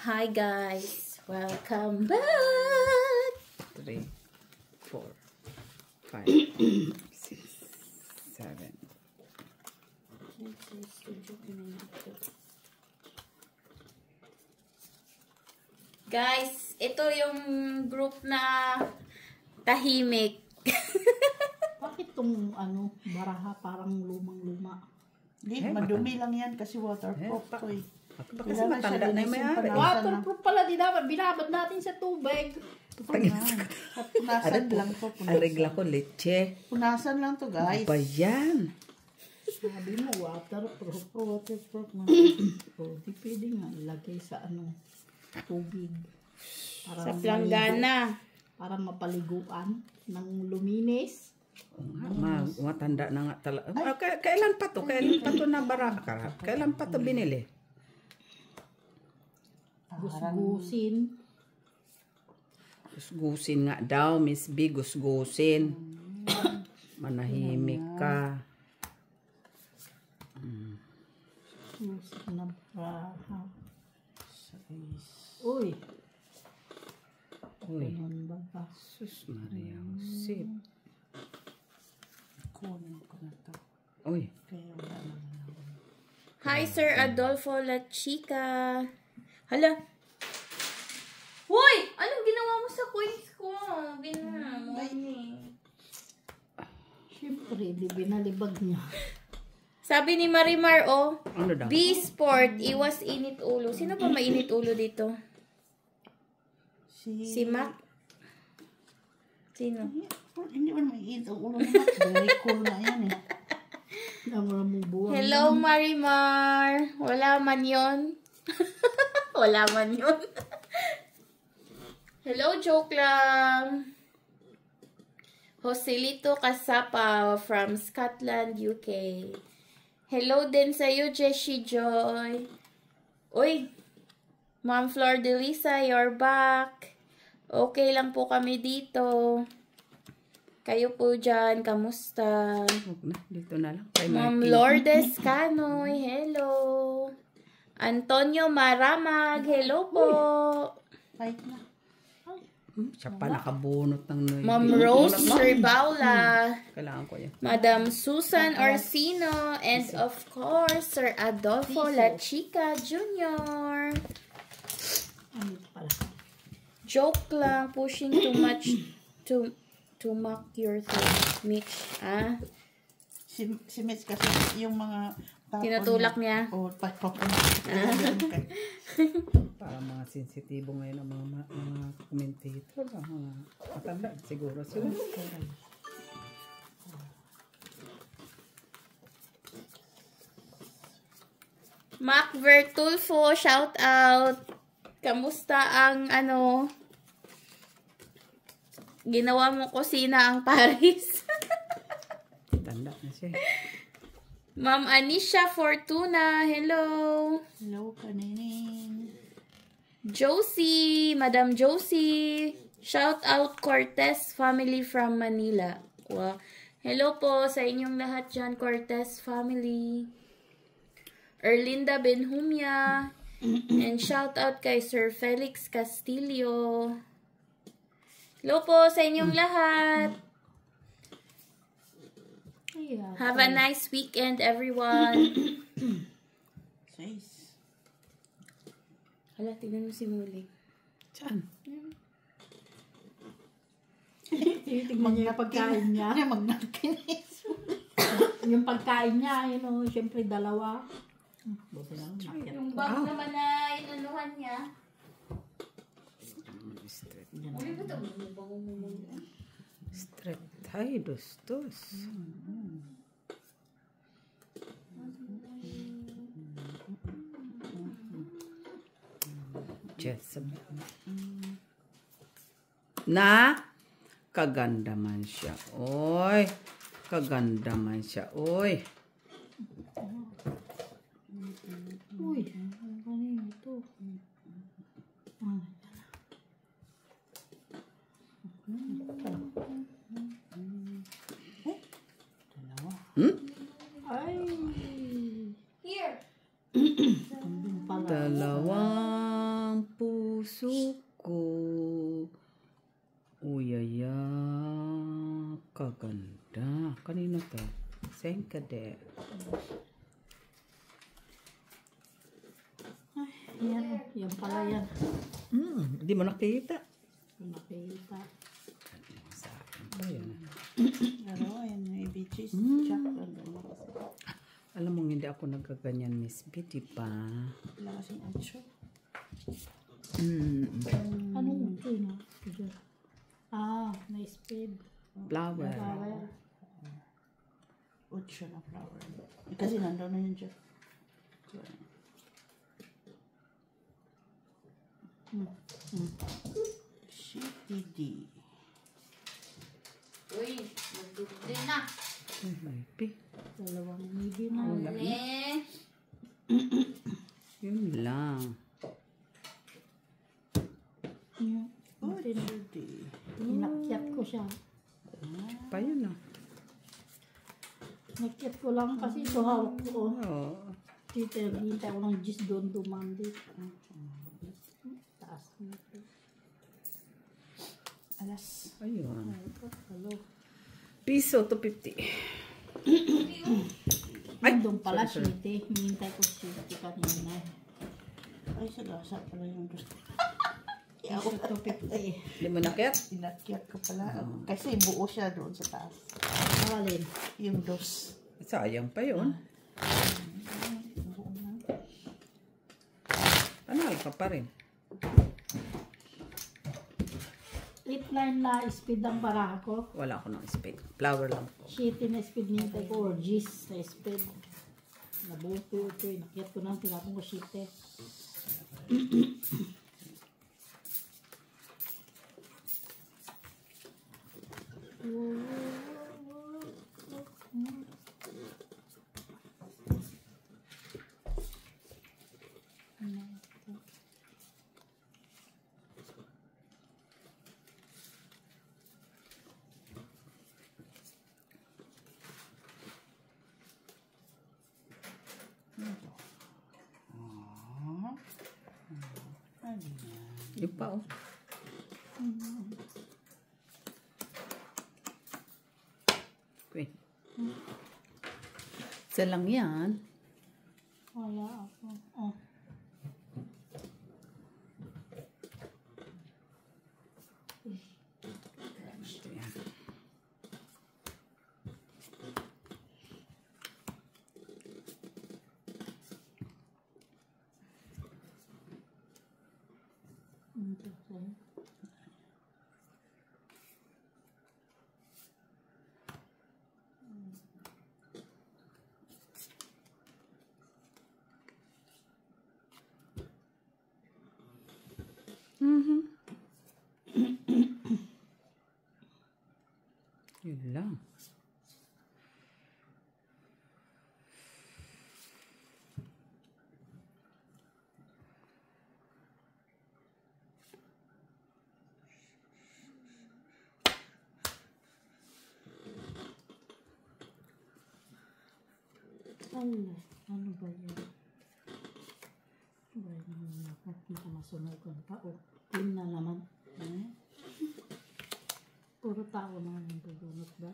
Hi guys, welcome back. 3, 4, 5, 6, 7. Guys, ito yung group na tahimik. Bakit tong baraha parang lumang-luma? Hindi, madumi lang yan kasi waterproof to eh. Kasi matanda na yung may-ari. Waterproof pala, di dapat binabad natin sa tubig. Punasan lang to. Ang regla ko, leche. Punasan lang to, guys. Ba yan? Sabi mo, waterproof na. Di pwede nga ilagay sa tubig. Sa planggana. Para mapaliguan ng luminis. Matanda na nga talaga. Kailan pa to? Kailan pa to na baraka? Kailan pa to binili? Gusgusin. Gusgusin nga daw, Miss B. Gusgusin. Manahimik ka. Gusgusin na baraha. Uy. Uy. Ganun ba ba? Sus Maria Jose. Kunin ko na to. Uy. Kaya wala na. Hi Sir Adolfo La Chica. Hala. Hoy! Anong ginawa mo sa coins ko? Binamo ni. Siyempre, di binalibag niya. Sabi ni Marimar, Ano daw? B-Sport, iwas init ulo. Sino ba mainit ulo dito? Si Mac? Sino? Hindi man may ito. Ulo naman. Very cool na yan eh. Hello, Marimar. Wala man yun. Wala man yun. Hello, joke lang. Joselito Casapa from Scotland, UK. Hello din sa'yo, Jessie Joy. Uy, Ma'am Flor de Lisa, you're back. Okay lang po kami dito. Kayo po dyan, kamusta? Dito na lang. Kay Ma'am Martin. Lourdes Canoy, hello. Antonio Maramag, hello po. Fight na. Siya pa nakabunot ng noy. Ma'am Rose Ribaula, Kailangan ko yan. Madam Susan Orsino, and of course, Sir Adolfo La Chica Jr. Joke lang, pushing too much to mock your thing, Mitch. Ah? Si Mitch kasi yung mga tapon Tinutulak niya? Oo, tapon. Para mga sensitibo ngayon ang mga commentator. Mga matanda siguro sila. Mac Vertulfo, shout out. Kamusta ang ginawa mo kusina ang Paris? Tanda na siya. Ma'am Anisha Fortuna, hello. Hello, kanining. Josie, Madam Josie, shout out Cortez family from Manila. Wow. Hello po sa inyong lahat dyan, Cortez family. Erlinda Benhumia, and shout out kay Sir Felix Castillo. Hello po sa inyong lahat. Have a nice weekend, everyone. Says. Hala, tignan mo si Muling. Saan? Tingnan niya yung pagkain niya. Magnakinis. Yung pagkain niya, siyempre dalawa. Buti lang. Yung bag naman na inanuhan niya. Uli ba ito? Straight. Ay, dos. Jezebel. Na? Kaganda man siya. Oy. Kaganda man siya. Oy. Uy, kanina ito. Ay. Here. Pala. Dalawang Kaganda. Kanino to? Sengkade. Yan pala yan. Hindi mo nakita. Nakita. Sa akin pa yan. Pero, ayan, may beaches. Chocolate. Alam mo, hindi ako nagkaganyan, Miss B, di ba? Wala kasing 8. Anong ito na? Na-speed. Flower. Flower. 8 na flower. Kasi nandun na yun dyan. CTD. Uy, magdugdi na. Maybe. Dalawang midi na. Yun lang. Inakyat ko siya. Pa yun ah. Nakyat ko lang kasi ito hawak ko. Oo. Hintay ko ng gis doon dumandi. Taas nito. Alas. Ayun. Hello. Piso to 50. Ay, doon pala siyete. Hintay ko siyete kanina. Ay, sagasa pala yung gusto. Piso to 50. Hindi mo nakit? Inakyat ko pala. Kasi buo siya doon sa taas. Alin? Yung dos. Sayang pa yun. Anal ka pa rin. Line na speed ang baraha ko. Wala ako ng speed. Flower lang po. Shitty na speed nintay ko or gis na speed. Nabuo ko ito. Nakyat ko na. Tinapong ko shitty. Yung pa oh. Wait. Isa lang yan. Wala ako. Oh. Ito yan. Yun lang. Ano ba yan? Ba yan ako? Masunugan pa. O, team na naman. Puro tao naman yung bubunot ba?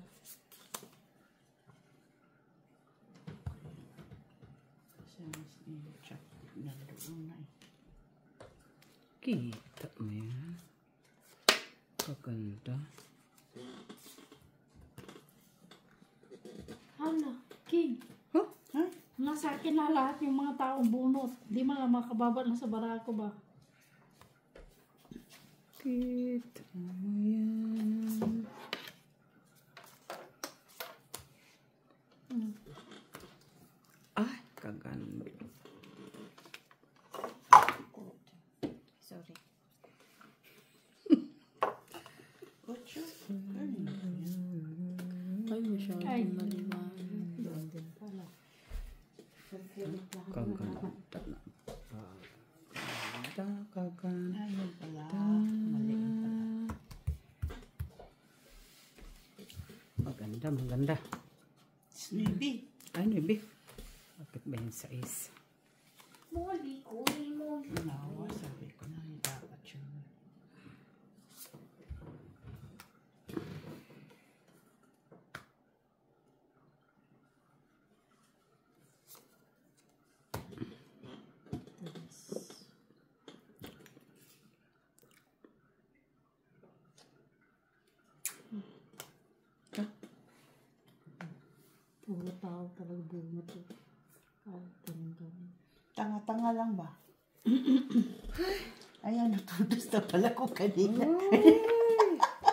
Kasi yung chocolate nandoon na eh. Kita mo yan. Kaganda. Hala, King. Huh? Nasa akin na lahat yung mga taong bunot. Di man lang makababa na sa barako ba? Kita mo yan. Ay, kaganda. Sorry. 8. Ay, masyadong maliwanag. Doon din pala. Kaganda na. Kaganda. Ayun pala. Mali pala. Maganda, maganda. Sneeby. Ay, Nubi. Bakit ba yung size? Muli, kunin mo. Nawa, sabi ko na dapat yun. Puro tao talaga bunga to. Tanong. Tanga-tanga lang ba? Ayan, natudos na pala ko kanina.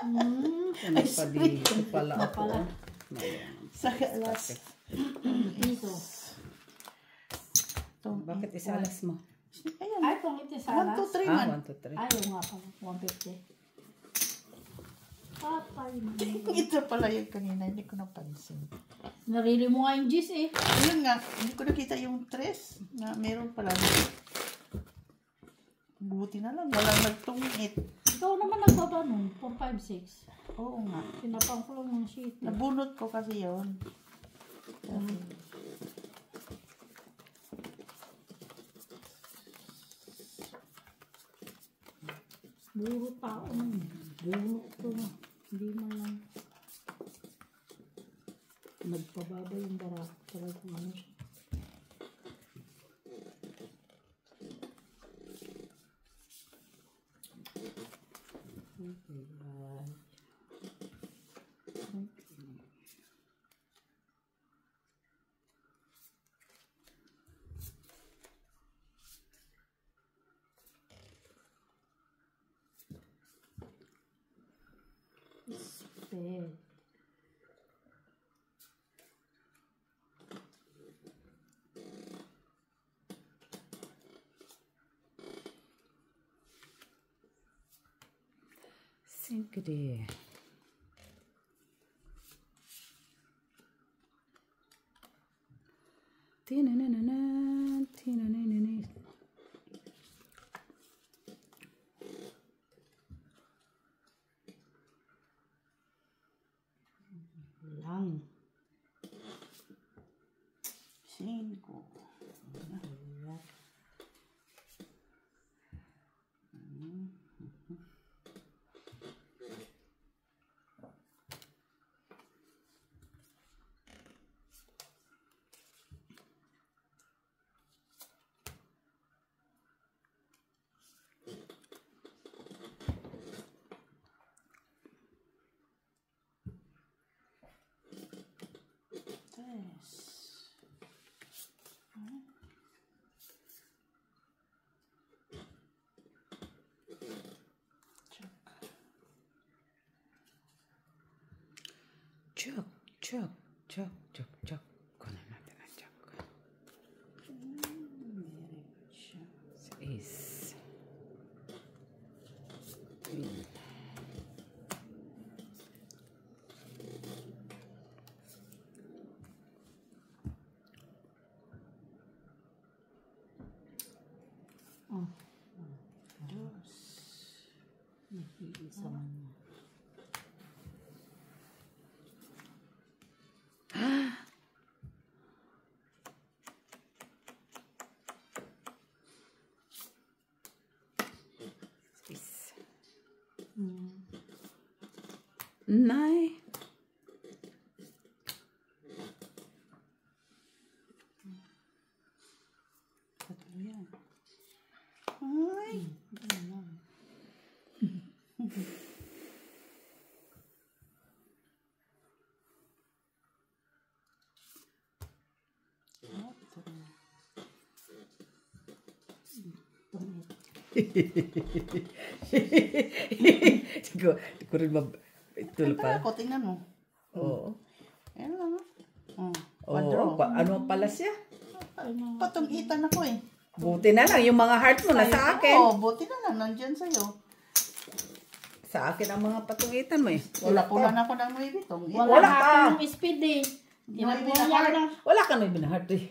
Ano pa dito pala ako? Sa alas. Ito. Bakit isalas mo? Ayan. Ay, kung ito sa 1, 2, 3 Ah, man. 1, 2, 3. Ayaw nga pala. 150. Patay na. Ito pala yung kanina, hindi ko napansin. Narili mo nga yung gis eh. Ayun nga, hindi ko nakita yung tres na meron pala. Buti na lang, walang nagtungit. Ikaw naman nagbaba nun. 456. Oo nga. Pinapang ko lang ng sheet. Nabunot ko kasi yun. Buro tao na. Bunot ko na. Hindi man lang. Nagpababa yung bara. Talaga kung ano siya. Sped. Singkede. Tinanana, tinanana. Lang. 5. Chok, chok, chok, chok, chok. Kunin natin ang chok. 6. Oh. Nag-iisa man niya. Nay. Tatlo yan. Ay! Di ko rin ito Pala pa. ko, tingnan mo. Oo. Ayan lang. Oo. Ano pala siya? Patong-itan ako eh. Buti na lang. Yung mga heart mo nasa akin. Oo, buti na lang. Nandyan sa'yo. Sa akin ang mga patungitan mo eh. Wala na ako ng Louis Vuitton. Wala ka. ka ng speed eh. Tinabuhan na. Wala ka na binahart eh.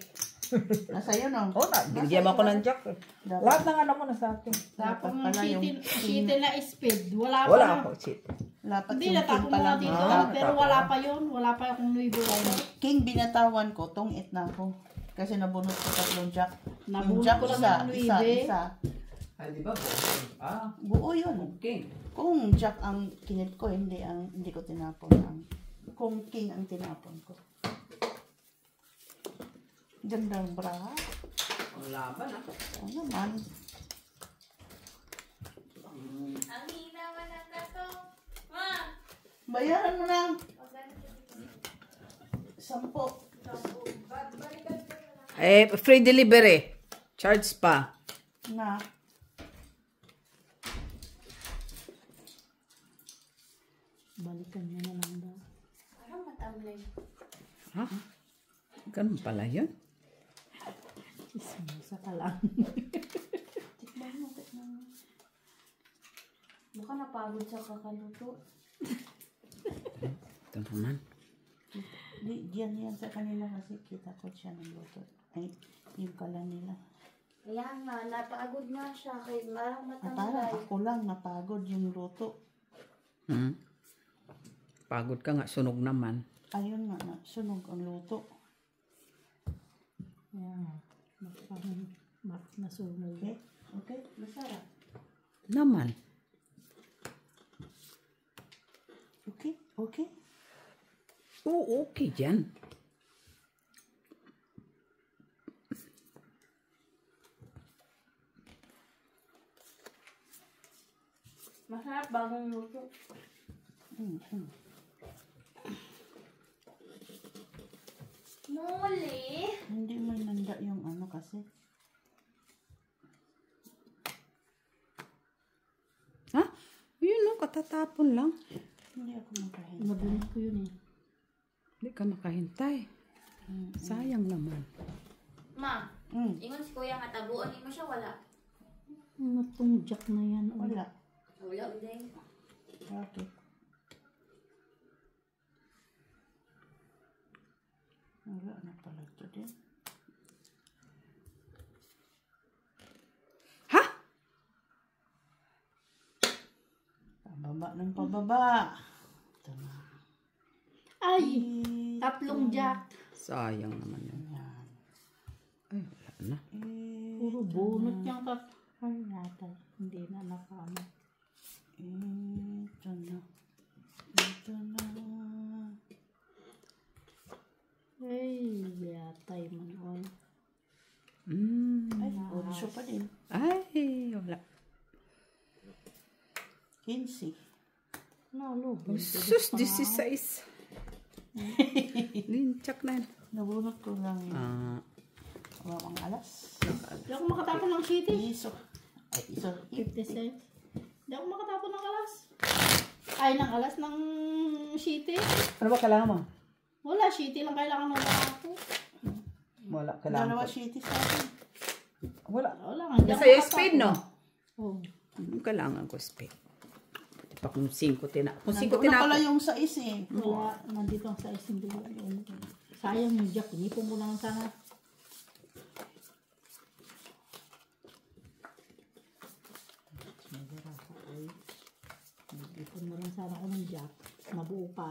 Nasa iyo, no? Oo na. Binigyan mo ako ng jack eh. Lahat ng ano mo na sa akin. Tapos Dapat ng pala yung shitin na speed. Wala pa Wala na. ako. Shit. Dapat Hindi, yung king natapon mo pala. nga dito. Ah, Pero natapon. wala pa yun. Wala pa akong Louis Vuitton. King binatawan ko, tong-it na ako. Kasi nabunot ko 3 jack. Yung Nabunot jack ko lang isa, ng Louis isa, V. isa. Ay, di ba? Buo yun. Okay. Kung jack ang kinip ko, hindi ko tinapon. Kung king ang tinapon ko. Gandang bra. Ang laban ah. Oo naman. Ang hinawan ng kato. Ma! Bayaran mo na. Magkano siya dito? 10. Free delivery. Charge pa. Na. Balikan niya na lang daw. Parang matamlay. Ha? Ganun pala yun? Chismosa ka lang. Tikman mo. Baka napagod sa kakaluto. Ito naman. Diyan sa kanila kasi kita ko siya ng luto. Ay, yung kala nila. Kaya nga, napagod nga siya. Kaya parang Parang matamlay. ako lang napagod yung luto. Pagod ka nga, sunog naman. Ayun nga, sunog ang luto. Yan. Bakit nasunog? Okay? Okay? Masarap. Naman. Okay? Okay? Oo, okay dyan. Masarap bagong luto. Muli. Hindi may nanda yung ano kasi. Ha? Yun no, katatapon lang. Hindi ako makahin. Nabunod ko yun eh. Hindi ka makahintay. Sayang naman. Ma, Mm. ingon si kuya nga tabuan mo siya, wala. Ano tong jack na yan? Wala. Wala, uday. Bakit? Wala na pala ito din. Ha? Pababa ng pababa. Ito na. Ay! Tatlong jack. Sayang naman yun. Yan. Ay, wala na. Puro bunot yung ay yata. Hindi na nakama. Ito na. Ito na. Ay, yatay man on. Ay, bunso pa din. Ay, wala. 15. Nalo. Sus, 16. Linchak na yun. Nabunot ko lang yung Ah, alas. Hindi ako makatapon ng shitty. Iso. Ay, iso. 50 cents. Hindi ako makatapon ng alas. Ay, ng alas ng shitty. ano ba kailangan mo? Wala, shitty lang kailangan ng ako. Wala, Dalawa shitty sa akin. Wala. Wala, hindi ako Nasa yung makatapon. speed, no? Oh. Kailangan ko speed. Pati pa kung 5 Kung 5 Nandun na pala yung sa eh. Wala, nandito ang size hindi. Sayang yung jack, inipon ko lang sana. Inipon mo lang sana ako ng jack. Mabuo pa.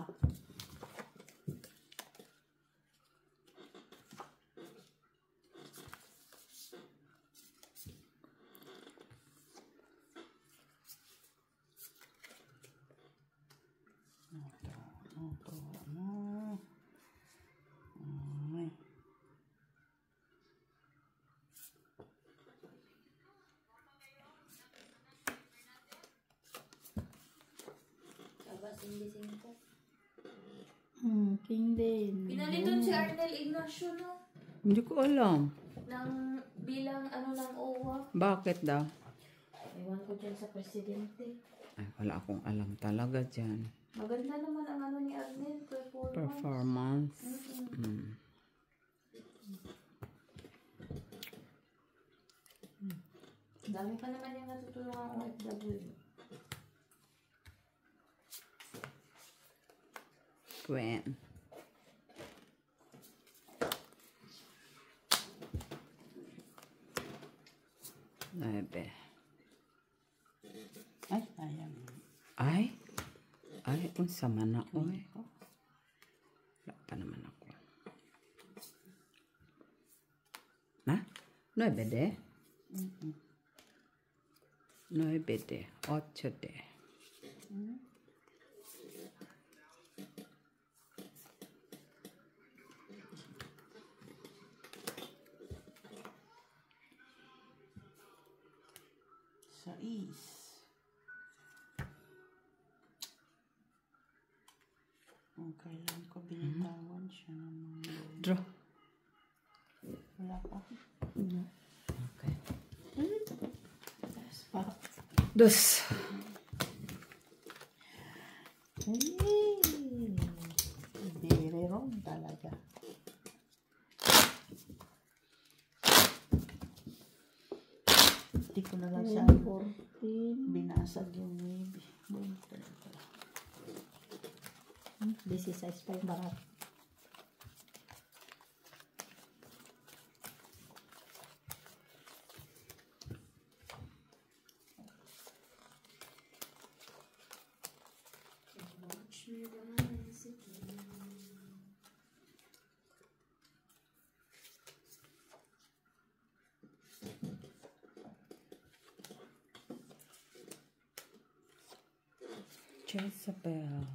Sabas, hindi singko. King din. Pinaliton si Arnel Ignacio, no? Hindi ko alam. Nang bilang ano lang OWA. Bakit daw? Ewan ko dyan sa presidente. Ay, wala akong alam talaga dyan. Maganda naman ang ano ni Arnel. Performance. Dami pa naman yung natutulungan ng OFW. Gwen. Nuebe. Ay, sayang. Ay? Ay, unsa man na, oy. Wala pa naman ako. Na? Nuebe de? Nuebe de. 8 de. Sais. Kung kailan ko binitawan siya ng mga Draw. wala Wala pa. Okay. Pa. Dos. Very wrong talaga. Hindi ko na lang siya 14. binasag yung maybe. 16 pa yung barat. Jezebel.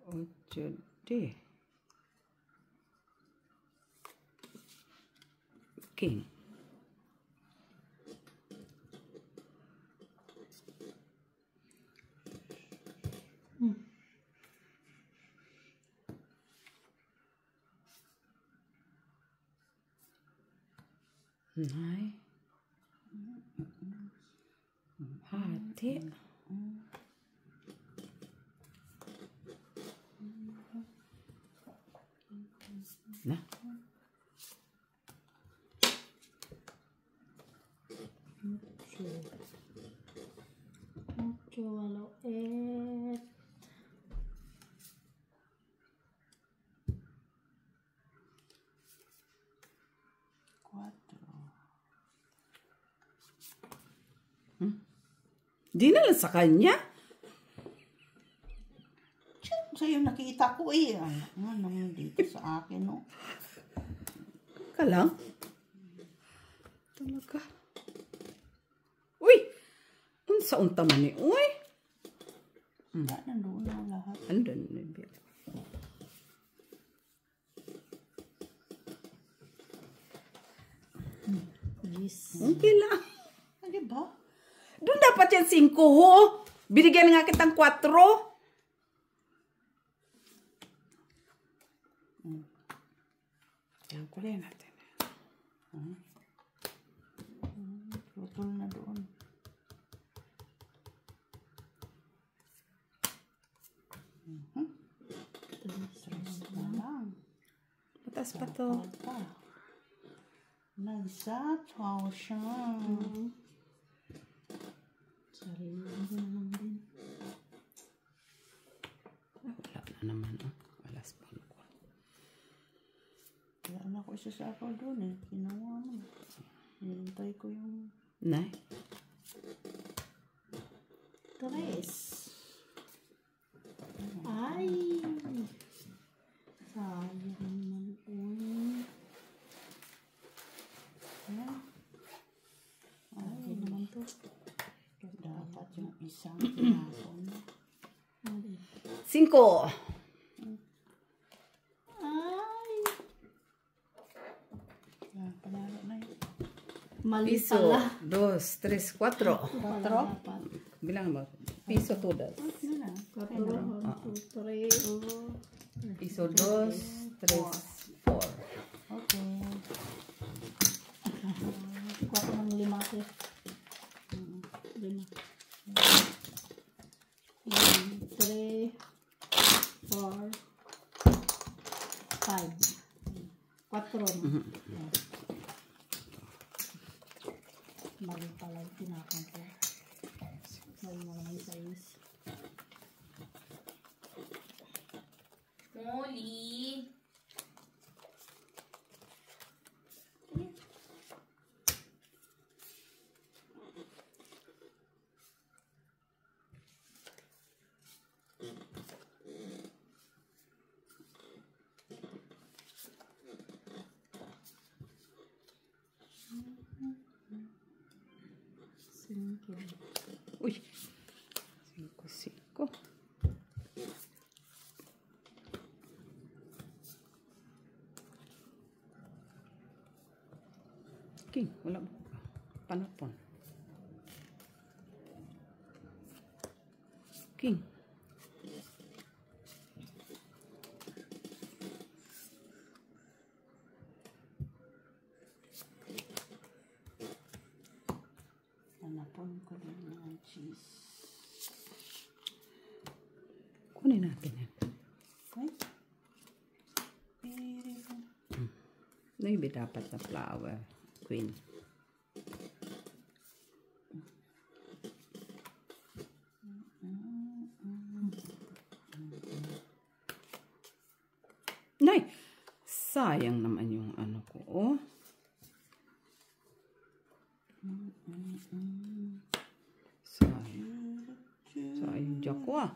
Ochede. King. Nei. Hati. Nah. Ocho, walo, 8. Di na lang sa kanya. Sa'yo nakita ko eh. Ano naman dito sa akin, no? Ka lang. Talaga. Uy! Unsa unta man ni? Uy! Wala, nandoon na lahat. Andun na biya. Okay lang. Di ba? Doon dapat yan 5 ho. Binigyan nga kitang 4. Yan kulay natin. Putol na doon. Tres na lang. Matas pa to. Nagsataw siya. Sarili ko naman din. Wala na naman. Alas pa ko. Kaya na ko isa sa ako doon eh. Ginawa mo. Hinintay ko yung... Nay. 3. Ay! Sayang naman. Uy. Ay naman to. Dapat yung isang tinapon. 5. Ay! Yan, panalo na yun. Mali Piso. pala. 2, 3, 4. Dapat. Bilang mo. Piso todas. Ano na? 4, 1, 2, 3. Piso 2, 3, 4. Okay. Kuha ko ng 5 ako. 5. 1, 3, 4, 5. 4 na. Mali pala yung tinapon ko. Mali na naman yung size. Molly. Uy. 5-5. King, wala mo. Panapon. King. Hanapon ko din ng cheese. Kunin natin yan. Ay. Beautiful. Maybe dapat na flower. Queen. Nay! Sayang naman yung ano ko, oh. Sayang. Sayang dyan ko, ah.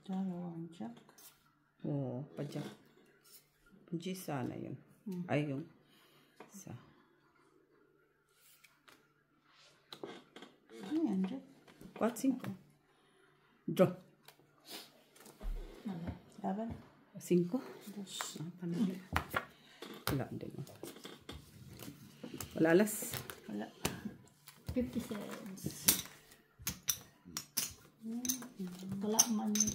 Dalawang jack. Oo, padyak. G sana yun. Ay, yung sa. Ano yan, jack? 4-5. Draw. Laban? 5. Ah, panalo. Wala din. Wala alas. Wala. 50 cents. Wala man yun.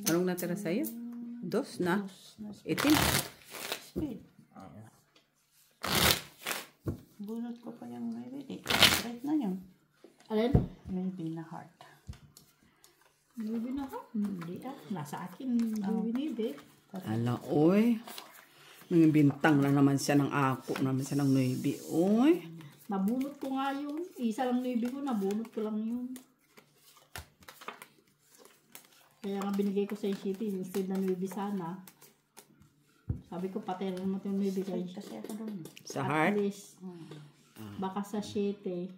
Anong natira sa'yo? 2 na? 18. Speed. Bunot ko pa yung maybe. Right na yun. Alin? Maybe na heart. Maybe na ha? Hindi ah. Nasa akin. Maybe. Ala, oy. May bintang na naman siya ng ako, naman siya ng 9. Oy. Nabunot ko nga yun. Isa lang maybe ko. Nabunot ko lang yun. Kaya nga binigay ko sa city. Instead na maybe sana. Sabi ko pateran mo yung maybe kayo. Kasi ako doon. Sa At heart? least, baka sa shete.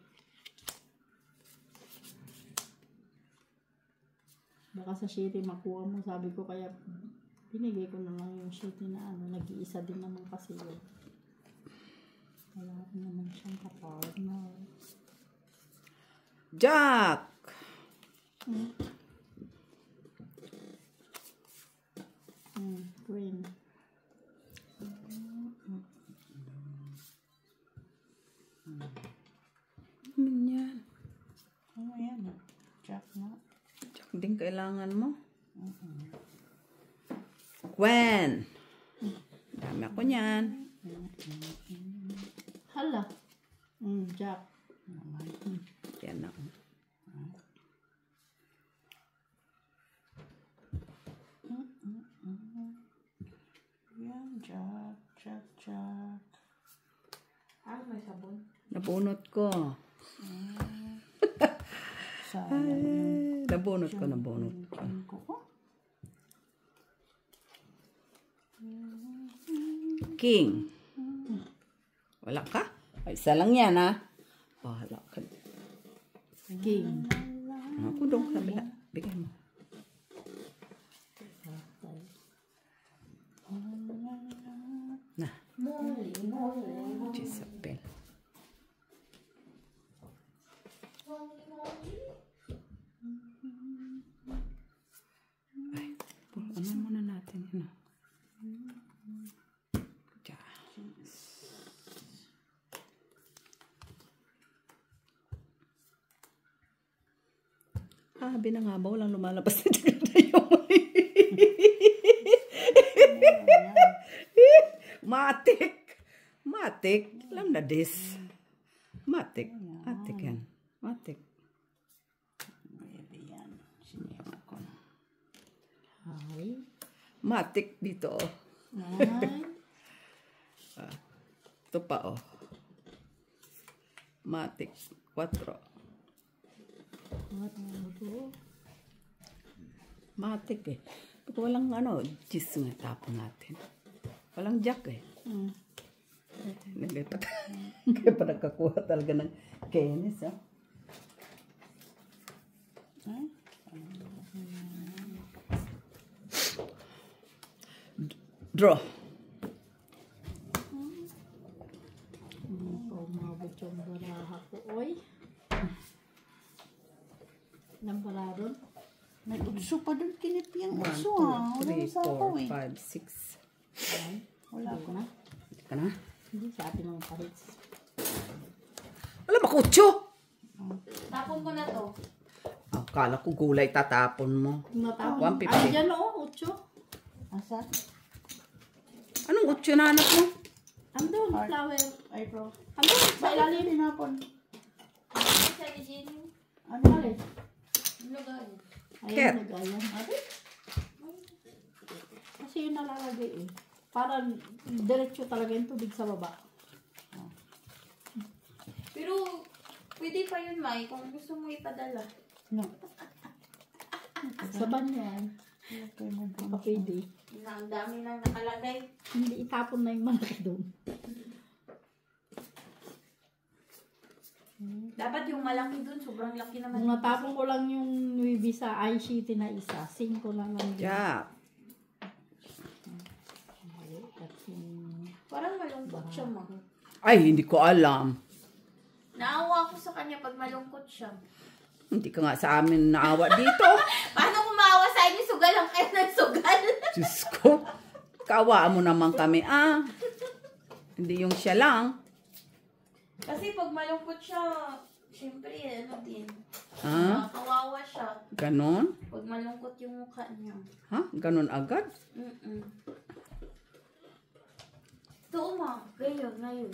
Baka sa shete makuha mo. Sabi ko kaya binigay ko na lang yung shete na ano. Nag-iisa din naman kasi yun. Wala ko naman siyang kapartner. Jack! Green. Ano yan? Ano yan? Jack na. Jack din kailangan mo? Gwen! Dami ako niyan. Hala. Jack. Yan na. Yan, Jack. Jack, Jack. May sabon. Nabunot ko. Sayang yung Nabunot ko. pin ko. King. Wala ka? Ay, isa lang yan, ha? Wala ka. King. Ako doon sa kabila. Bigay mo. Na. Jezabel. Ay, ano muna natin yun, Diyan. Binangabaw lang lumalabas na dyan yung Matik. Matik. Alam na this. Matik. Matik yan. Matik. Maybe yan. Sinira ko. Hi. Matik dito, oh. Hi. Ito pa, oh. Matik. 4. What to? Matik eh. Pag walang ano, cheese nga tapon natin. Walang jack eh. Kaya pa nagkakuha talaga ng kenis, ah. Draw. Hindi pa umabot yung baraha ko, oy. Ilang bara doon? May utso pa doon, kinip yung 1, utso 2, ha. 3, Wala sa ako 4, eh. 5, 6. Wala Hindi ko. na. Hindi ka na? Hindi sa atin mga kahits. Wala ba kutso? Tapon ko na to. Akala ko gulay tatapon mo. Natapon. 150. Ay, dyan o, 8. Asa? Anong utso na anak mo? Andun, flower. Ay, bro. Andun, sa ilalim. Tinapon. Sa Regine, Ano? Alin? lugay. Cat. Ayun, nagayan. Kasi yun nalalagay eh. Para diretso talaga yung tubig sa baba. Pero, pwede pa yun, Mai, kung gusto mo ipadala. No. Sa banyan, baka pwede. Ang dami nang nakalagay. Hindi itapon na yung malaki doon. Dapat yung malaki dun, sobrang laki naman. Kung natapon ko lang yung nuibi sa I-sheet na isa, 5 na lang din. Yeah. Parang malungkot siya, Ma. Ay, hindi ko alam. Naawa ako sa kanya pag malungkot siya. Hindi ka nga sa amin naawa dito. Paano kung maawa sa inyo, sugal ang kayo ng sugal? Diyos ko. Kaawaan mo naman kami, Hindi yung siya lang. Kasi pag malungkot siya, syempre, ano din. Ah, Kawawa siya. ganon? Pag malungkot yung mukha niya. Ha? Ganon agad? Ito, Ma. Ngayon.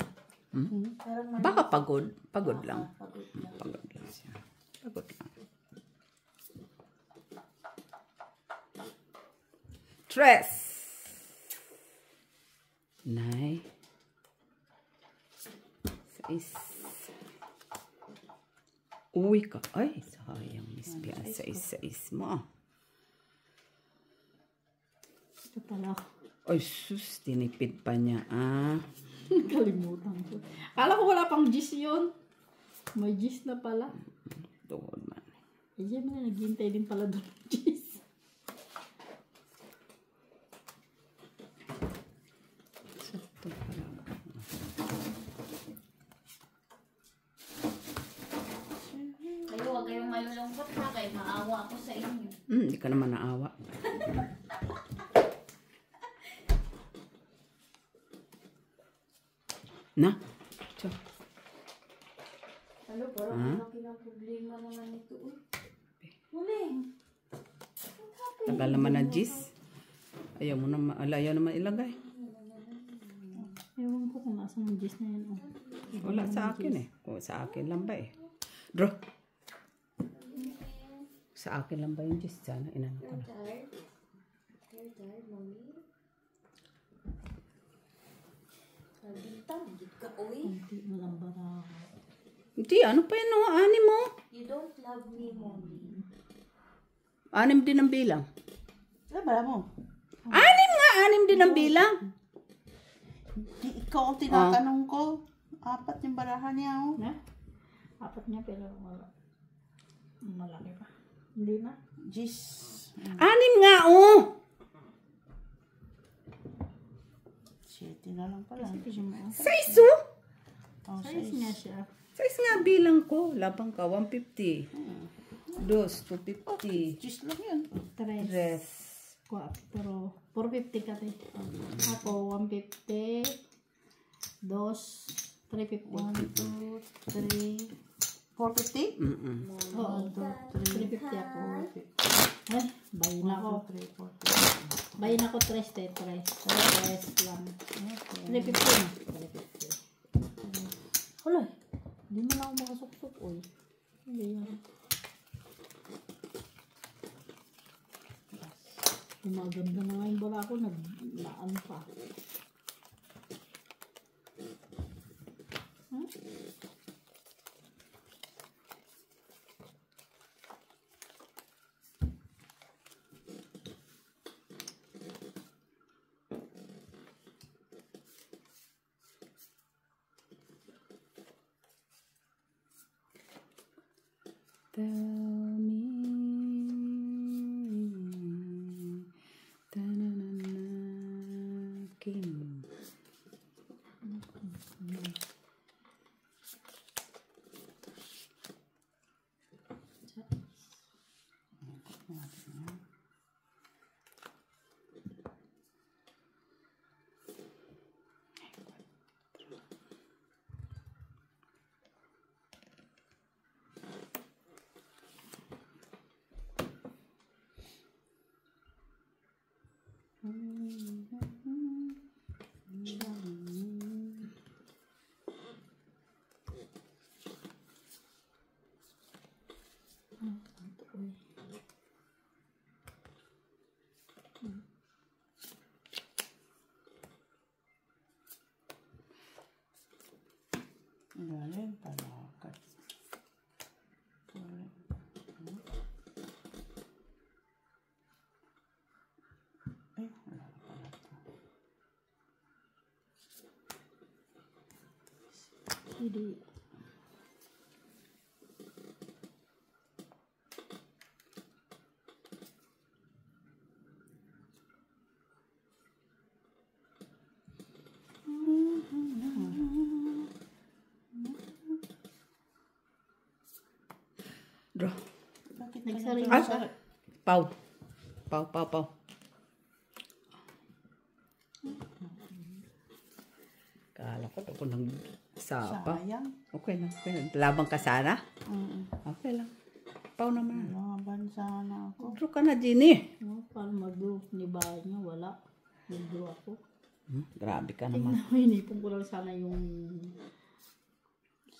Parang Baka pagod. Pagod lang. pagod lang. Pagod lang siya. Pagod lang. Tres. Nay. Sais. Uwi ka. Ay, sayang. Miss Pia. Sais mo. Ito pala. Ay, sus. Tinipid pa niya, Kalimutan ko. Kala ko wala pang gis yun. May gis na pala. Doon man. Eh, yan na, naghihintay din pala doon ng gis. Sakto pala. Kayo, huwag kayong malulungkot ha. Kaya maawa ako sa inyo. Hindi ka naman naawa. Na? Tiyo. Ano, parang malaki ng problema naman ito. Muling. Tagal naman na gis. Ayaw mo naman, ayaw naman ilagay. Ewan ko kung nasa ng gis na yan. Oh. Wala sa akin O, sa akin lang ba Draw. Sa akin lang ba yung gis? Sana, inano ko na. You're tired, Mommy? Nagintang, gid ka, uy. Hindi mo lang baraha. Hindi, ano pa yun? Anim mo. You don't love me, Mommy. 6 din ang bilang. Ano ba mo? 6 din ang bilang. Di ikaw ang tinatanong ko. 4 yung barahan niya, oh. Na? 4 niya pero wala. Malaki pa. Hindi na. Gis. 6 nga, oh. 7 na lang pala. Tignan mo. 6, oh. Oh, Size niya siya. 6 nga bilang ko. Labang ka, 150. 250. Gis lang yun. 3. Dress. 4. 450 ka tayo. Ako, 150. 2. 350. 1, 2, 3, 450? Oo, 350 ako. Eh, bayin ako. 3, 4, Bayin ako 3 lang. 350 na. 350. Hala, hindi mo na ako makasuksok. Uy. Hindi yan. Maganda na nga yung bala ko. Naglaan pa. Huh? Tell me. Ta-na-na-na. Hindi. Bro. Bakit Nagsarili Ah, siya. Pau. Pau. Kala ko ako nang sapa. Sayang. Okay lang. Labang ka sana? Mm. Okay lang. Pau naman. Laban sana ako. Draw ka na, Ginny. No, para mag-do. Nibahan niya, wala. Mag-do ako. Grabe ka naman. Hinipon ko lang sana yung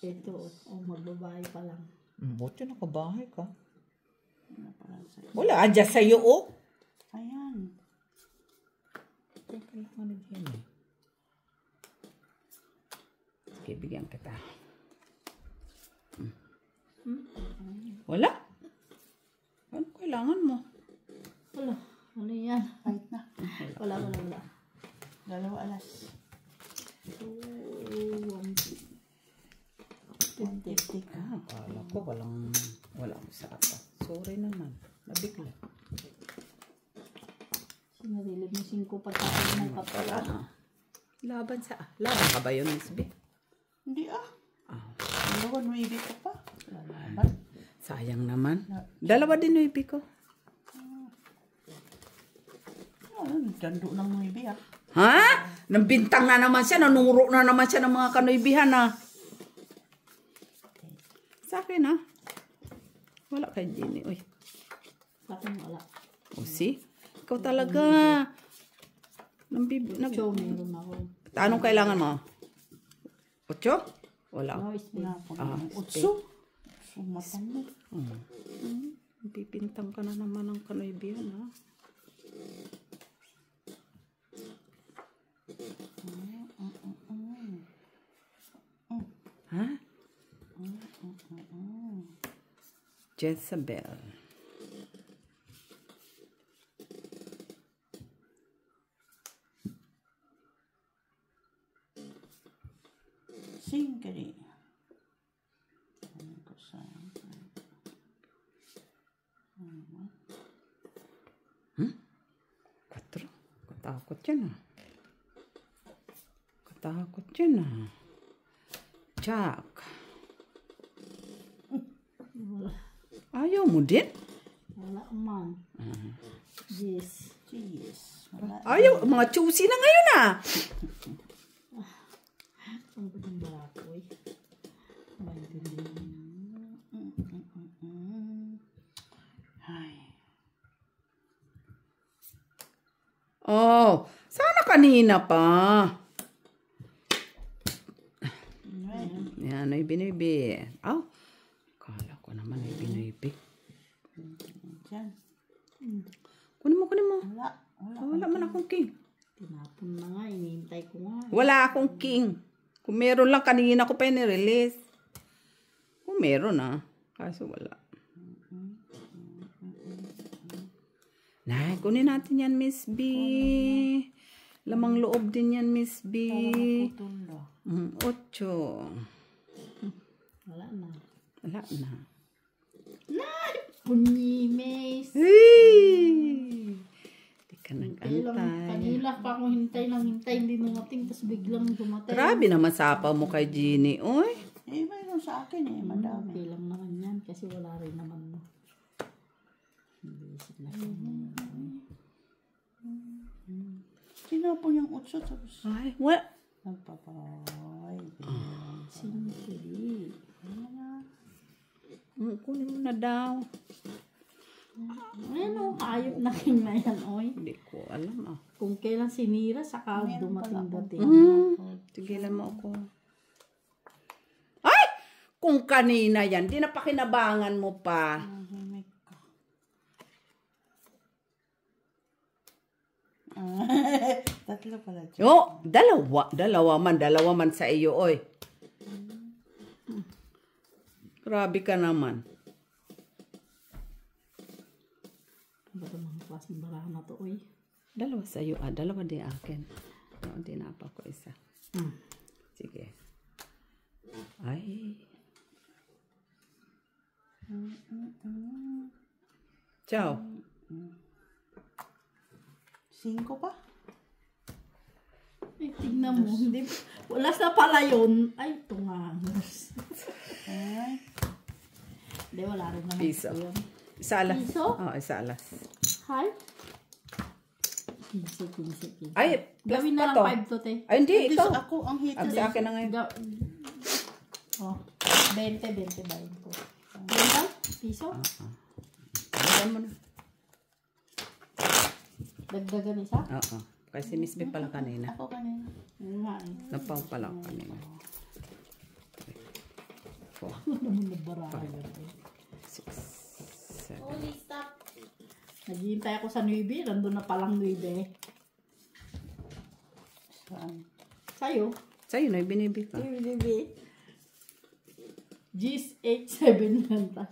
ito. O magbabae pa lang. Buti nakabahay ka. Ano pala sa- Wala, andyan sa'yo, oh. Ayan. Teka lang, ano dyan eh. Sige, bigyan kita. Wala. Ano kailangan mo? Wala. Ano yan? Kahit na. Wala. 2 alas. Oh, 150 ka. Akala ko walang sapa. Sorry naman. Nabigla. Sinarilid mo 5 pagkain ng kapala. Laban ka ba yun, Miss B? Hindi ah. Ah, 9 ka pa. Lalaban. sayang naman. Dalawa din yung ipi ko. Gando ng 9 ah. Ha? Nambintang na naman siya. Nanuro na naman siya ng mga kanoybihan na. Sa akin ha. Wala kay Jenny. Uy. Sa akin wala. O see? Ikaw talaga. So, meron ako. Anong kailangan mo? 8? Wala. No, is Utso. Sumatan mo. Pipintang ka na naman ng kanoybihan ha. Ha? Jezebel. Singkari. Katro. Katakot yan ah. Katakot yan ah. Jack. Ayaw mo din? Wala man. Yes. Jeez. Wala. Ayaw. Mga choosy na ngayon ah. Ang pagong barakoy. Ay. Oh. Sana kanina pa. Yan. Ay binibi. Aw. Kala ko naman ay binibi. Diyan. Kunin mo. Wala. Wala man akong king. Tinapon na nga. Inihintay ko nga. Wala akong king. Kung meron lang, kanina ko pa nirelease. Kung meron kaso wala. Nay, kunin natin yan, Miss B. Lamang loob din yan, Miss B. Tulo. 8. Wala na. Wala na. Punyimes. Hey! Di ka Hintay lang. nag-antay. Kanila pa ako hintay. Hindi dumating. Tapos biglang dumating. Grabe naman sapa mo kay Ginny. Uy. Eh, mayroon sa akin eh. Madami. Okay lang naman yan. Kasi wala rin naman mo. Bisit na siya. Sinapon yung utso tapos Ay, what? nagpapay. Simply. Kunin mo na daw. Ano, hayop na king na yan, oy. Hindi ko alam Kung kailan sinira, saka dumating-dating. Tigilan mo ako. Ay! Kung kanina yan, di na pakinabangan mo pa. Mahimik ka. Tatlo pala dyan. Oh, dalawa man sa iyo, oy. Grabe ka naman. Ano ba ito mga klaseng barahan na to, oy? Dalawa sa iyo, dalawa din akin. Di na pa ko isa. Sige. Ay. Ciao. 5 pa? Ay, tingnan mo. Hindi, wala na pala yun. Ay, tungangos. Ay. Hindi, wala rin naman Piso. yun. Isa alas. Piso? Oo, isa alas. Hi? 15. Ay, plus Gawin pa na to. lang 5 to, te. Ay, hindi, Hindi ikaw. sa ako ang hito. Ang sa akin na ngayon. Oh, 20 bayan ko. 20 piso? Ayan mo na. Dagdagan isa? Oo. Kasi Miss B pala kanina. Ako kanina. Yun nga eh. Napaw pala ako kanina. Ano naman nabara yun eh. 6, 7. Holy stop. Naghihintay ako sa 9, nandun na palang 9 eh. Saan? Sa'yo? Sa'yo na, binibig ka. G's 8-7 lang ta.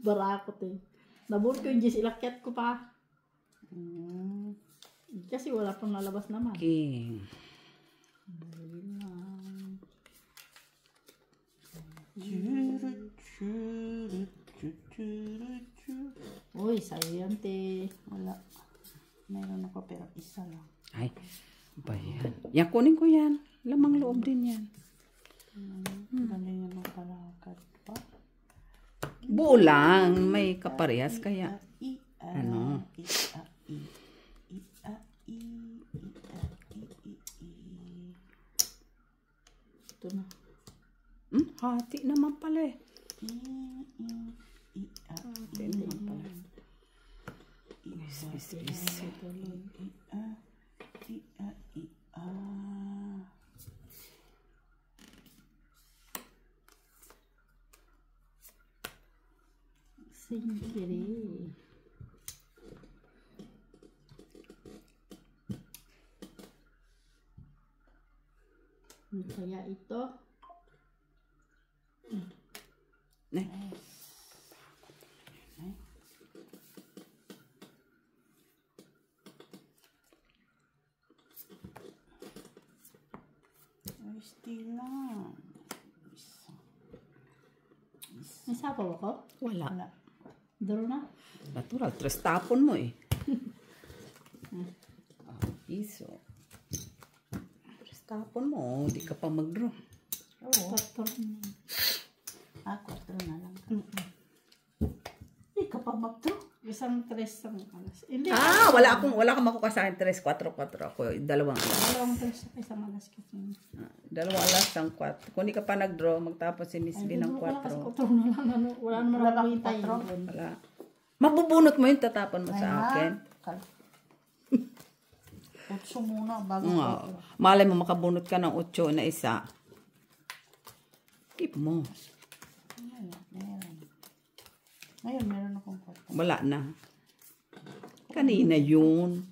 Barakot eh. Nabur ko yung G's, ilakyat ko pa. Kasi wala pang lalabas naman. King. Uy, sa'yo yan te. Wala. Meron ako pero isa lang. Ay, ba yan? Yan, kunin ko yan. Lamang loob din yan. Galing yung magpalakad pa. Buo lang. May kaparehas kaya. Ano? Ito na. Hati naman pala eh. Hati naman pala. Is. Singkiri. Kaya ito. Ay, still lang. May sapaw ako? Wala. Wala. Daro na. Natural. Tres tapon mo eh. Piso. Tres tapon mo. Hindi ka pa mag-draw. Oo. 4 na. 4 na lang. Hindi ka pa mag-draw. Isang 3 ang alas. Hindi. Wala kang makuha sa akin. 3, 4, 4 ako. Dalawang alas. Dalawang 3 isang alas kasi. Dalawang alas ang 4. Kung hindi ka pa nag-draw, magtapos si Miss B ng 4. Wala kasi 4 na lang. Ano, wala naman Wala ako bang hintay. 4? Wala. Mabubunot mo yun, tatapon mo sa akin. Utso muna bago Oo. ko. Malay mo, makabunot ka ng 8 na isa. Keep mo. Ngayon, meron akong 4. Wala na. Kanina yun.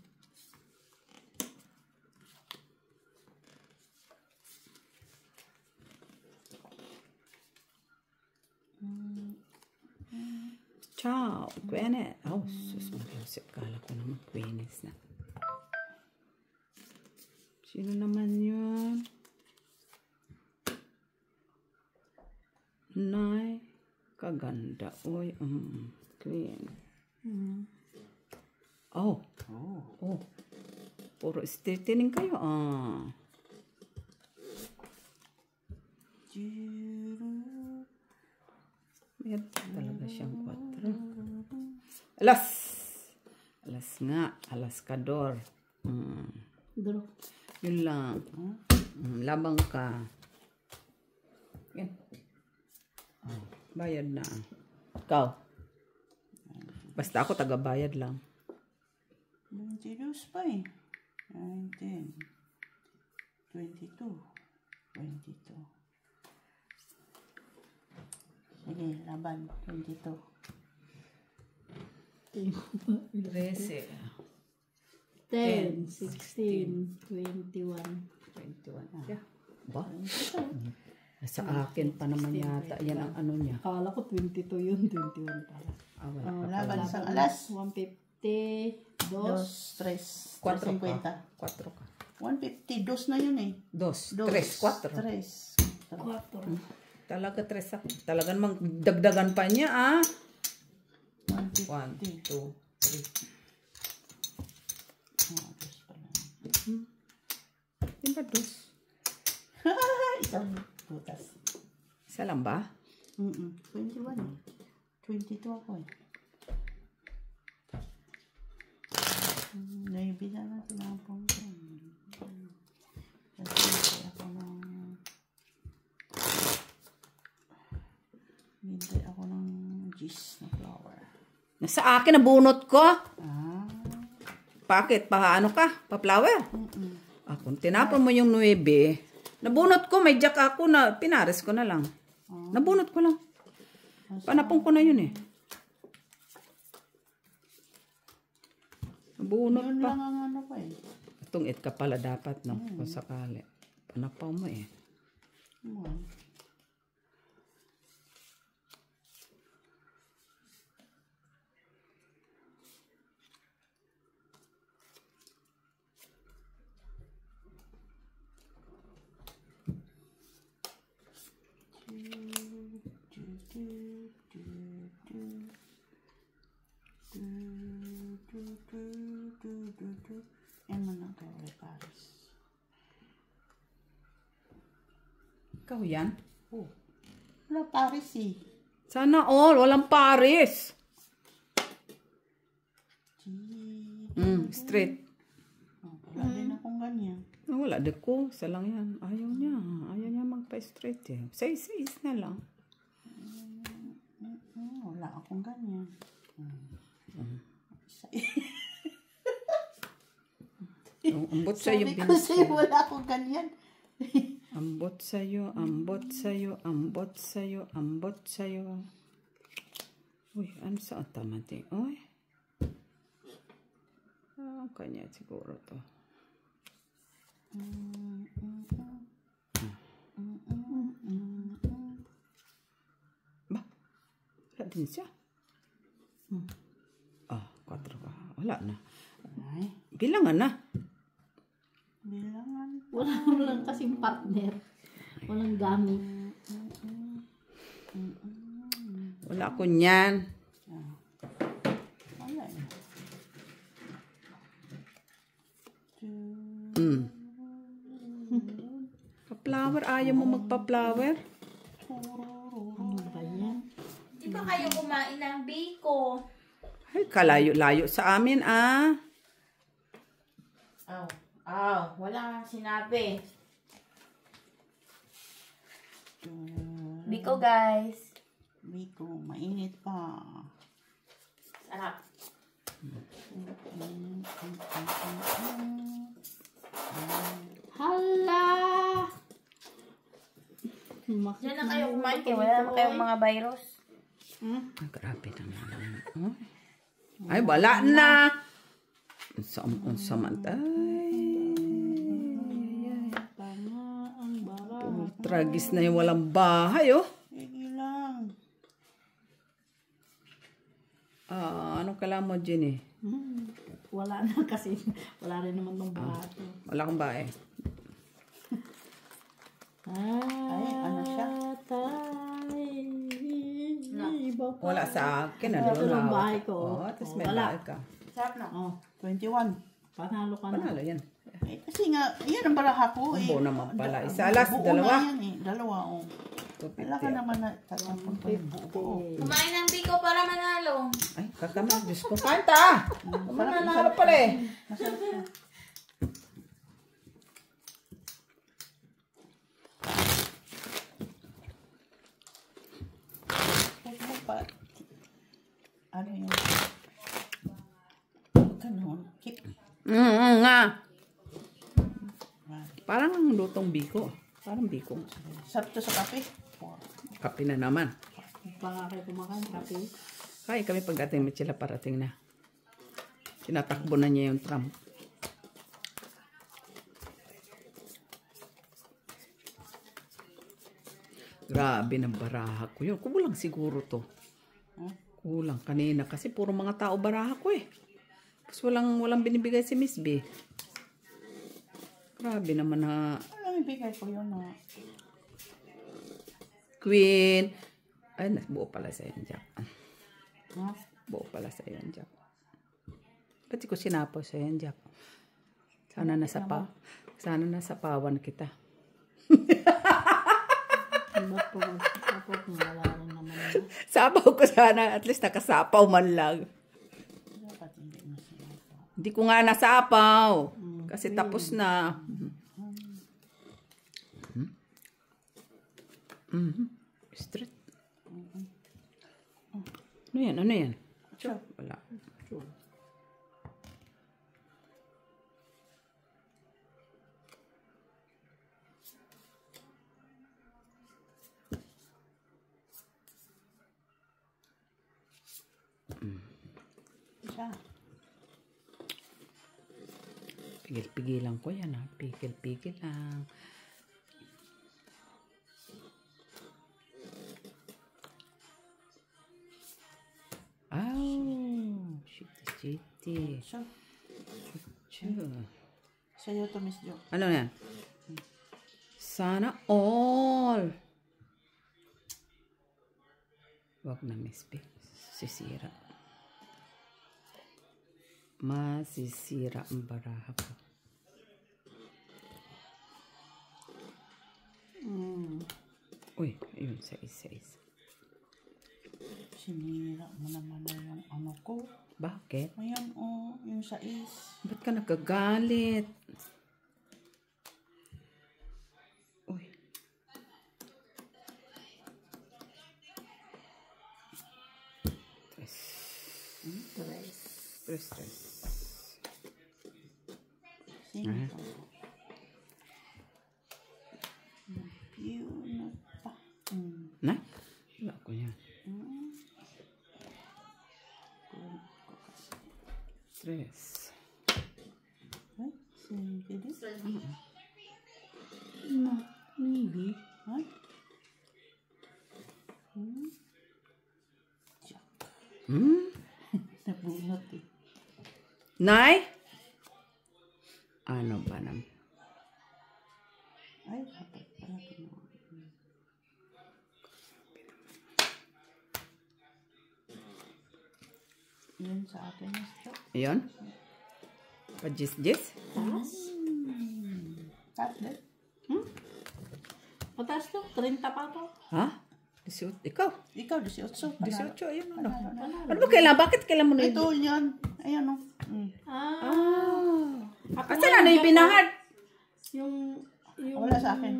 Ciao, Gwenet. Oh, sus, mag-usip. Kala ko naman Gwenet na. Sino naman yun? Nay, kaganda. Uy, clean. Oh. Puro straightening kayo. Meron talaga siyang 4. Alas! Alas nga. Alas kador. Daro. Yun lang. Labang ka. Yan. Bayad na. Ikaw. Basta ako taga-bayad lang. 22 pa eh. 19. 22. 22. Sige, laban. 22. 13. 10, 16, 21. 21. Yeah. Ba? Sa akin pa naman yata. Yan ang ano niya. Akala ko 22 yun, 21 pala. Wala Oh, ka laban pala. sa alas. 150, 2. 2, 3, 4 50. ka. 4 ka. 150, 2 na yun eh. 2, 3, 4. 3. Talaga, Teresa. Talagang magdagdagan pa niya, ah. 1, 1, 2, 3. Diba, dos? Isang butas. Isa lang ba? 21 eh. 22 ako eh. Naibi na tinapon ko. Kasi ako ng... Hintay ako ng juice na flower. Nasa akin, nabunot ko. Ah. Bakit? Ano ka? Pa-flower? Kung tinapon mo yung 9, nabunot ko, may jack ako na, pinares ko na lang. Nabunot ko lang. Panapon ko na yun eh. Nabunot Yun pa. lang ang ano pa eh. Tungit ka pala dapat, no? Kung sakali. Panapaw mo eh. Yan man ang kay Paris. Ikaw yan? Oh. Wala Paris eh. Sana all. Walang Paris. Straight. Wala din akong ganyan. Wala din ko. Isa lang yan. Ayaw niya. Ayaw niya magpa-straight eh. Size na lang. Wala akong ganyan. Ambot sa'yo. Sabi ko sa'yo, wala akong ganyan. Ambot sa'yo, ambot sa'yo, ambot sa'yo, ambot sa'yo. Uy, ano saan tamati? Uy. Kanya siguro to. Ba? Wala din siya. 4 ka. Wala na. Ay, Bilangan na. bilangan. Walang kasing partner. Walang gamit. Wala ko niyan. Wala eh. Pa-flower. Ayaw mo magpa-flower? Ano ba yan? Di ba kayo kumain ng biko? Ay, kalayo-layo sa amin, ah. Wala kang sinabi. Biko, guys. Biko, mainit pa. Sarap. Hala! Diyan na kayo kumain kayo. Wala naman kayong mga virus. Grabe naman. Ay, wala na. Ang samantay. Tragis na yung walang bahay, oh. Sige lang. Anong kailangan mo, Jenny? Wala na kasi. Wala rin naman ng bato. Wala kang bahay. Ay, ano siya? Wala sa akin. Ito ng bahay ko. Tapos may Wala. bahay ka. Sarap na. 21. Panalo ka na. Panalo yan. Eh, kasi nga, yan ang baraha ko eh. Buo naman pala. Isa, alas, Buo dalawa. na yan eh. Dalawa, oh. Wala ka naman na tatapon ko yung buo. Kumain ng biko para manalo. Ay, kakama. Diyos ko. Kanta! Mananalo pala eh. Masarap siya. Huwag mo pa. Ano yun? Ganun. Keep. Nga. Parang lutong biko. Parang biko. Sarap to sa kape. Kape na naman. Baka kayo kumakain kape. Kaya kami pagdating may sila parating na. Tinatakbo na niya yung tram. Grabe ng baraha ko yun. Kulang siguro to. Kulang kanina kasi puro mga tao baraha ko eh. Kasi walang binibigay si Miss B. Grabe naman na. Alam, ibigay ko yun na. Queen. Ay, buo pala sa'yo yan, Jack. Ha? Buo pala sa'yo yan, Jack. Ba't di ko sinapaw sa'yo yan, Jack? Sana nasa pawan kita. Ba't po, wala rin naman na. Sapaw ko sana. At least nakasapaw man lang. Dapat hindi na sinapaw. Hindi ko nga nasapaw. Kasi tapos na. Straight. Ano yan? Ano yan? Wala. Siya. Pigil-pigilan ko yan, ha? Pigil-pigil lang. Oh, shitty. Siya. Sure. Sa'yo to, Miss Jo. Ano yan? Sana all. Wag na, Miss P. Sisira. Masisira ang baraha ko. Uy, ayun, sais. Sinira mo naman na yung ano ko. Bakit? Ayan, oh, yung sais. Ba't ka nagagalit? Uy. Stress. Sino to? Yun pa. Na? Wala ko yan. Stress. Ay, sige din. Maybe. Ha? Nabunot eh. Nay? Ano ba naman? Ay, dapat pala kinuha. Yun sa akin, Miss Jo. Ayun? Pa-jis-jis? Tablet. Mataas to, 30 pa to. Ha? 18. Ikaw? Ikaw, 18. 18, ayun ano. Ano ba kailangan? Bakit kailangan mo na Ito yan. Ayan o. Asa na yung binahad? Yung Wala sa akin.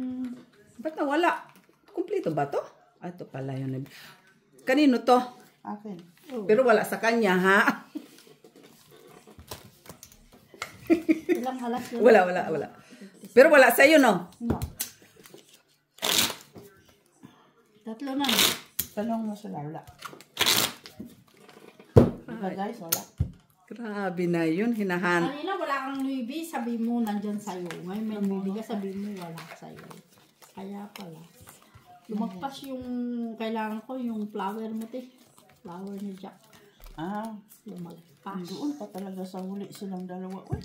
Ba't nawala? Kumplito ba to? Ah, ito pala yun. Kanino to? Akin. Pero wala sa kanya, ha? ilang halas yun. Wala. Pero wala sa'yo, no? No. Tatlo na. Tanong mo sila. Wala. Diba guys, wala. Grabe na yun. Hinahan. Kanina wala kang Louis V, sabi mo nandyan sa'yo. Ngayon may Louis V ka, sabi mo wala sa'yo. Kaya pala. Lumagpas yung, kailangan ko yung flower mo, te. Flower ni Jack. Lumagpas. Doon pa talaga sa huli silang dalawa. Uy,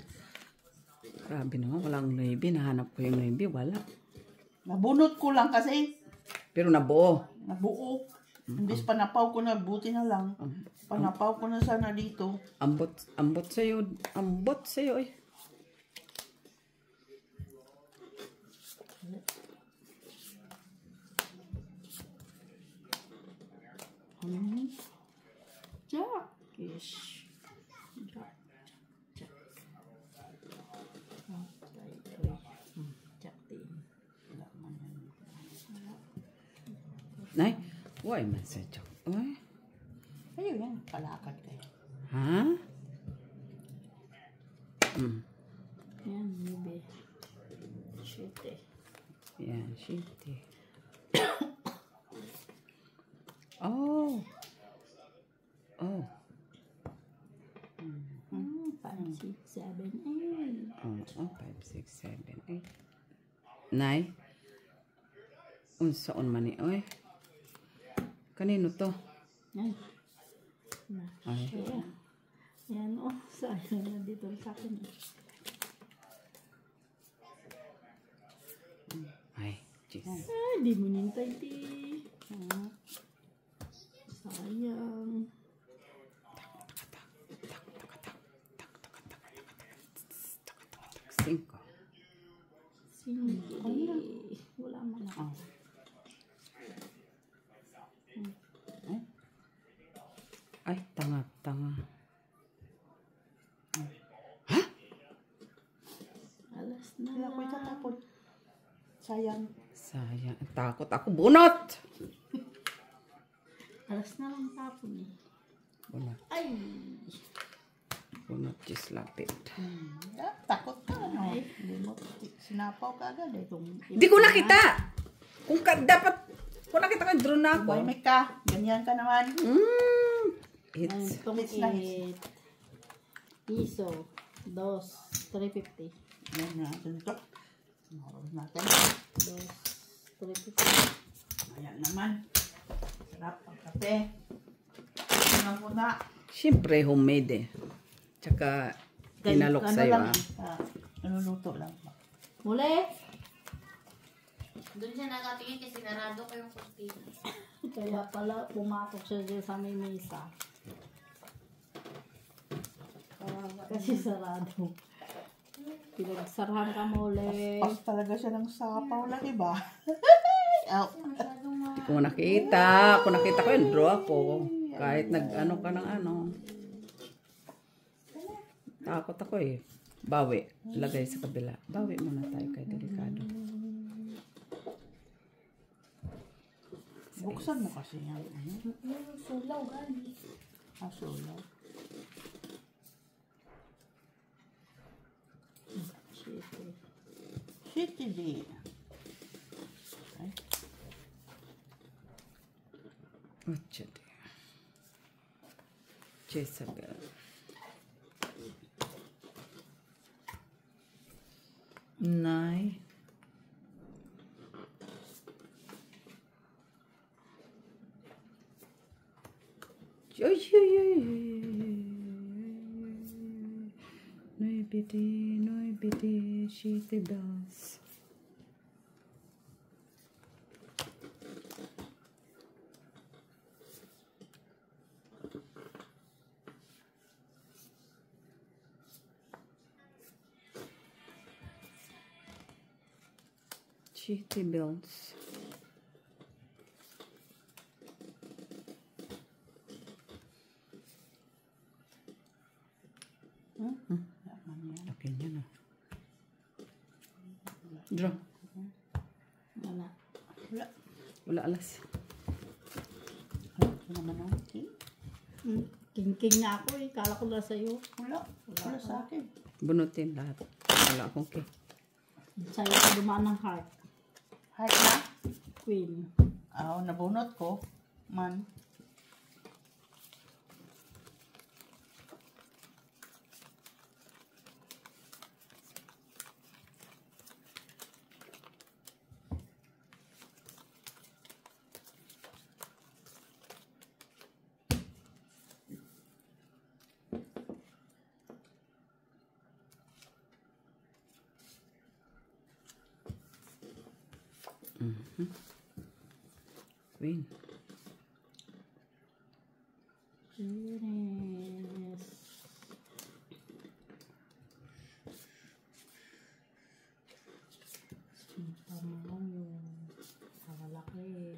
Grabe naman. Walang Nuevi. Nahanap ko yung Nuevi. Wala. nabunot ko lang kasi. Pero nabuo. Nabuo. Imbis panapaw ko na, buti na lang. Panapaw ko na sana dito. Ambot sa'yo. Ambot sa'yo, eh. Jackish. Jack. Jack din. Nay, why man sa Jack? Uy. Ayun yan, palakad kayo. Ha? Yan, maybe. Shit eh. Yan, shit, eh. Oh. 5, 6, 7, 8. Oh, 5, 6, 7, 8. Nay? Unsaon man ni, oy? Kanino to? Yan. Ay. Yan, oh. Saan na dito sa akin. Ay. Cheese. Ay, di mo nintay, ti. Sayang. Cinco. Sige. Wala man ako. Ay, tanga. Alas na Kaya ako lang. itatapon. Sayang. Sayang. Takot ako. Bunot! Alas na lang tapon eh. Bunot. Ay! Bunot, cheese, lapit. Takot ka, ano? Hindi mo sinapaw ka agad eh. Hindi ko nakita! Dapat, kung nakita ko, drone na ako. Boy, ka. Ganyan ka naman. It's, Itong It's nice. 8 piso. 350. Yan natin ito. Maroon natin. 350. Ayan naman. Sarap ang kape. Ano muna? syempre, homemade eh. Tsaka, tinalok Ano sa'yo lang, ah. naluluto lang. Muli! Doon siya nakatingin kasi narado ko yung kurtina. Kaya pala pumatok siya dyan sa may mesa. Kasi sarado. Pinagsarahan ka muli. Pas talaga siya ng sapaw lang, iba? Hindi ko nakita. Kung nakita ko yun, draw ako. Kahit nag-ano ka ng ano. Takot ako eh. Bawi. Lagay sa kabila. Bawi muna tayo kay delikado. Buksan mo kasi yan. Sulaw, gali. Sulaw. Shitty di. Ay, Ocho de. Jezebel. Nine. Nueve de, siete bells. Siete bells. Laki niya na. Draw. Wala. wala. Wala alas. Ito naman ang king. King-king na ako eh. Kala ko na sa'yo. Wala. Wala sa akin. Bunutin lahat. Wala akong cake. Sa'yo ko dumaan ng heart. Heart na? Queen. Nabunot ko. Man. Queen. Yes. Malaki.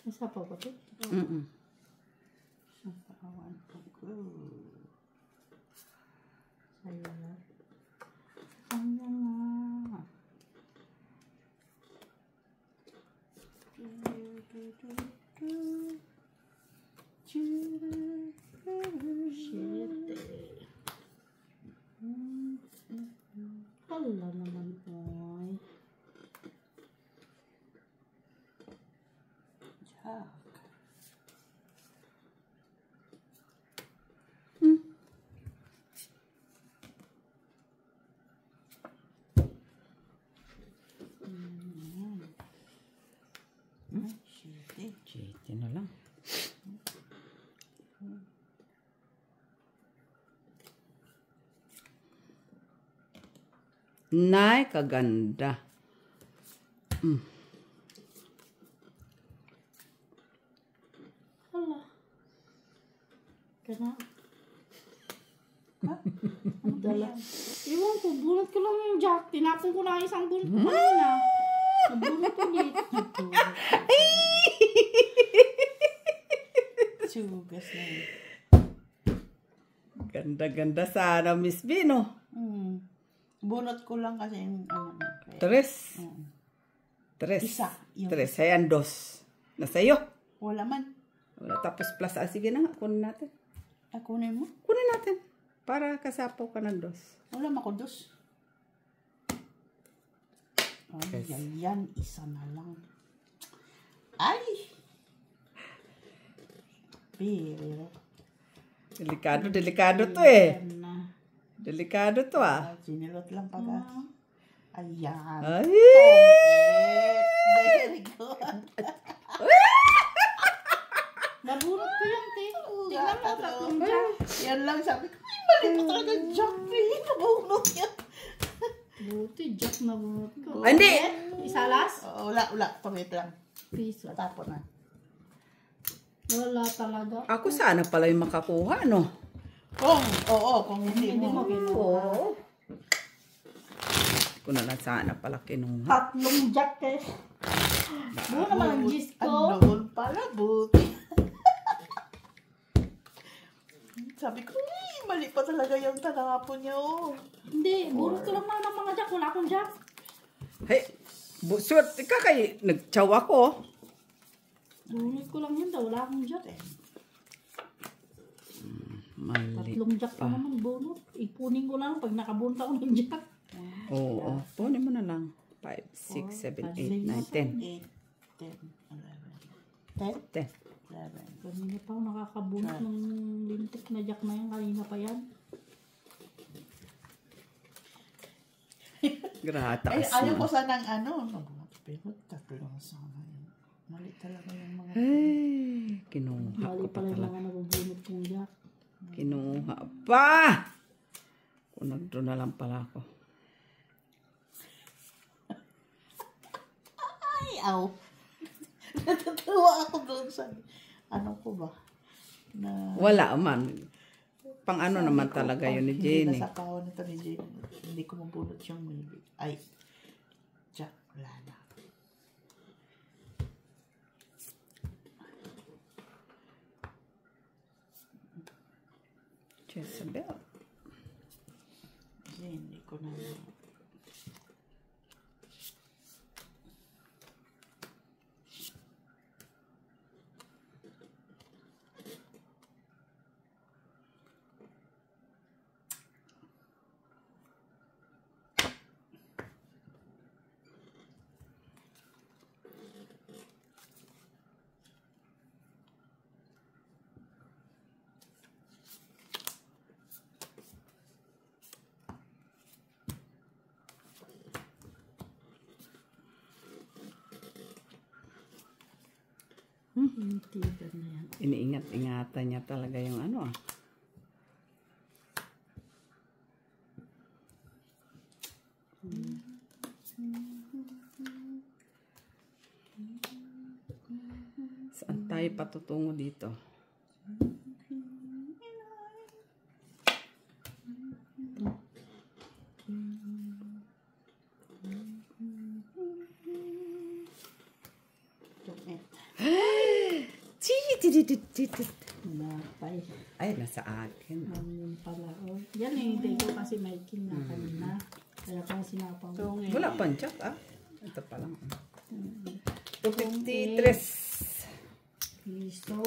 Isa pa ba ito? Kawan ko. Sayang na. Sayang na. Shit. Hala naman po. Jack. Yan na lang. Nay, kaganda. Hala. Kana. Ano dala? Iwan ko, bunot ko lang yung jack. Tinapon ko na isang bunot ko kanina. Nabunot ulit. Sugas na yun. Ganda-ganda sana, Miss Bino. Bunot ko lang kasi yung ano na. Tres. Tres. Isa, yung Tres. Ayan, dos. Nasa'yo. Wala man. Wala, tapos plus. Sige na nga, kunin natin. Kunin mo? Kunin natin. Para kasapaw ka ng dos. Wala makudos. Ay, Yes. yan. Isa na lang. Ay! Pero. Delikado to eh. Na. Delikado to ah. Sinilot lang pag ayan. Ay! Very good. Nabunot ko yan, te. Tingnan mo, tatlong jack. Yan lang sabi ko, ay mali pa talaga jack eh. Nabunot yan. Buti, jack na bunot ko. Ay, hindi! Isalas? Wala. Tumit lang. Piso. Tapon na. Wala talaga. Ako sana pala yung makakuha, no? Kung hindi Hindi mo mo. kinuha. Oo. Ko na lang sana pala kinuha. Tatlong jack eh. Buo naman ang gis ko. Ang noon pala, buti. Sabi ko, mali pa talaga yung tanapon niya, oh. Hindi, bunot ko lang naman ng mga jack. Wala akong jack. Hey, busot. Ika kay nagtsaw ako. Bunot ko lang yun daw. Wala akong jack. Mali. Tatlong jack pa naman bunot. Ipunin ko lang pag nakabunta ko ng jack. Oo. Punin mo na lang. 5, 6, 7, 8, 9, 10. 8, 10, 11. 10. 11. Kanina pa ako nakakabunot ng lintik na jack na yan. Kanina pa yan. Grata Ay, kasi. ayaw ko sanang ano. Pero tatlo sana yun. Mali talaga yung mga. Ay, kinuha Mali ko pa pala yung talaga. mga nabubunot kong jack. Kinuha pa! Kung nagdo na lang pala ako. Ay, aw. Natatawa ako doon sa. Ano ko ba? Na. Wala man. Pang ano naman talaga yun ni Jenny. Hindi nasapawan nito ni Jenny. Hindi ko mabunot yung maybe. Ay. Jack, wala na. Jezebel. Hindi ko na. Tinitigan na yan. Iniingat-ingatan niya talaga yung ano ah. Saan tayo patutungo dito? Napay. Ay, nasa akin. Yun pala. Oh. Yan hinintay ko kasi may king na kanina. Kaya pala sinapang. Wala pang jack ah. Ito pa lang. 253. Piso.